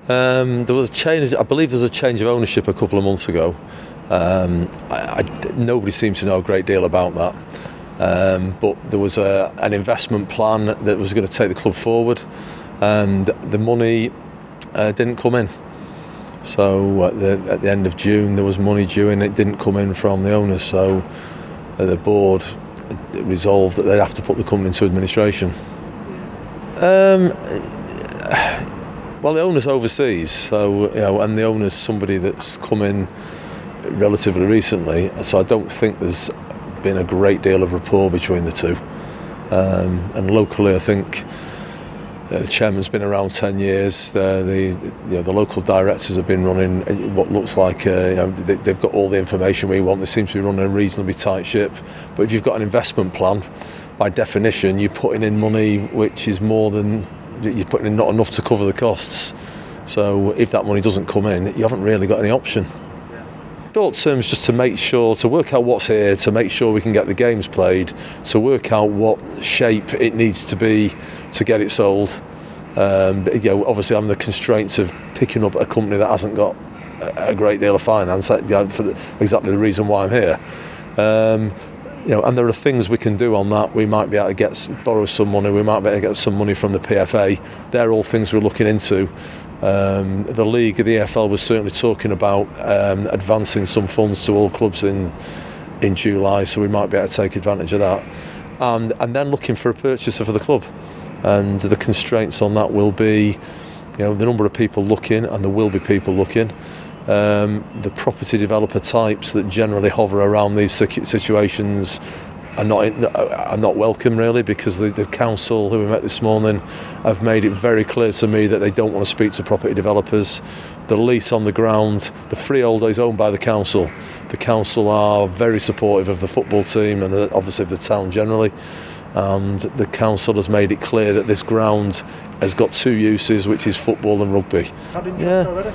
There was a change. I believe there was a change of ownership a couple of months ago. Nobody seems to know a great deal about that. But there was an investment plan that was going to take the club forward, and the money didn't come in. So at the end of June there was money due and it didn't come in from the owners, so the board resolved that they'd have to put the company into administration. Well, the owner's overseas, so and the owner's somebody that's come in relatively recently, so I don't think there's been a great deal of rapport between the two. And locally, I think the chairman's been around 10 years. The local directors have been running what looks like they've got all the information we want. They seem to be running a reasonably tight ship. But if you've got an investment plan, by definition, you're putting in money which is more than you're putting in, not enough to cover the costs. So if that money doesn't come in, you haven't really got any option. Short terms, just to make sure, to work out what's here, to make sure we can get the games played, to work out what shape it needs to be to get it sold. Obviously I'm the constraints of picking up a company that hasn't got a great deal of finance, for exactly the reason why I'm here. And there are things we can do on that. We might be able to borrow some money, we might be able to get some money from the PFA. They're all things we're looking into. The league, the EFL, was certainly talking about advancing some funds to all clubs in July, so we might be able to take advantage of that. And then looking for a purchaser for the club. And the constraints on that will be, the number of people looking, and there will be people looking. The property developer types that generally hover around these situations are not welcome, really, because the council, who we met this morning, have made it very clear to me that they don't want to speak to property developers. The lease on the ground, the freehold is owned by the council. The council are very supportive of the football team and obviously of the town generally. And the council has made it clear that this ground has got two uses, which is football and rugby. Had interest already?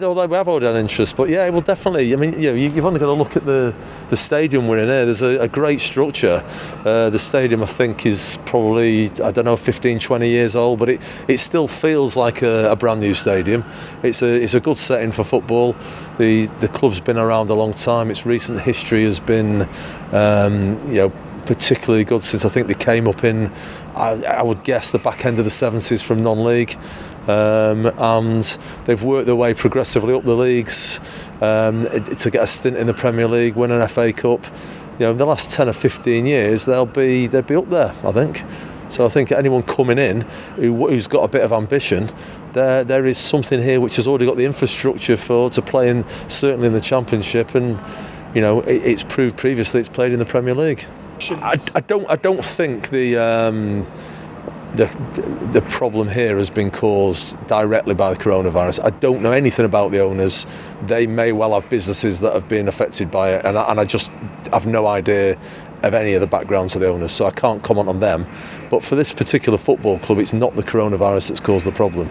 Although we have already had interest, but yeah, well, definitely. I mean, you've only got to look at the stadium we're in here. There's a great structure. The stadium, I think, is probably, 15, 20 years old, but it still feels like a brand new stadium. It's a good setting for football. The club's been around a long time. Its recent history has been, particularly good since I think they came up in, I would guess, the back end of the 70s from non-league, and they've worked their way progressively up the leagues to get a stint in the Premier League, win an FA Cup. In the last 10 or 15 years they'd be up there, I think. So I think anyone coming in who's got a bit of ambition, there is something here which has already got the infrastructure to play in, certainly in the Championship, and it's proved previously it's played in the Premier League. I don't think the problem here has been caused directly by the coronavirus. I don't know anything about the owners. They may well have businesses that have been affected by it, and I just have no idea of any of the background to the owners, so I can't comment on them. But for this particular football club, it's not the coronavirus that's caused the problem.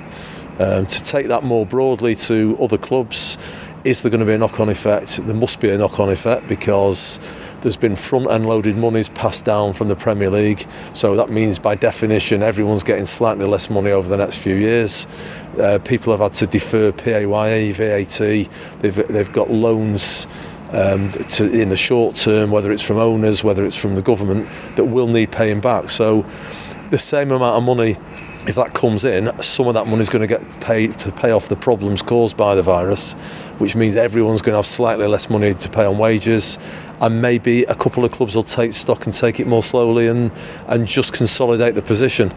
To take that more broadly to other clubs, is there going to be a knock-on effect? There must be a knock-on effect, because there's been front-end loaded monies passed down from the Premier League, so that means by definition everyone's getting slightly less money over the next few years. People have had to defer PAYE, VAT, they've got loans in the short term, whether it's from owners, whether it's from the government, that will need paying back. So the same amount of money, if that comes in, some of that money is going to get paid to pay off the problems caused by the virus, which means everyone's going to have slightly less money to pay on wages, and maybe a couple of clubs will take stock and take it more slowly and just consolidate the position.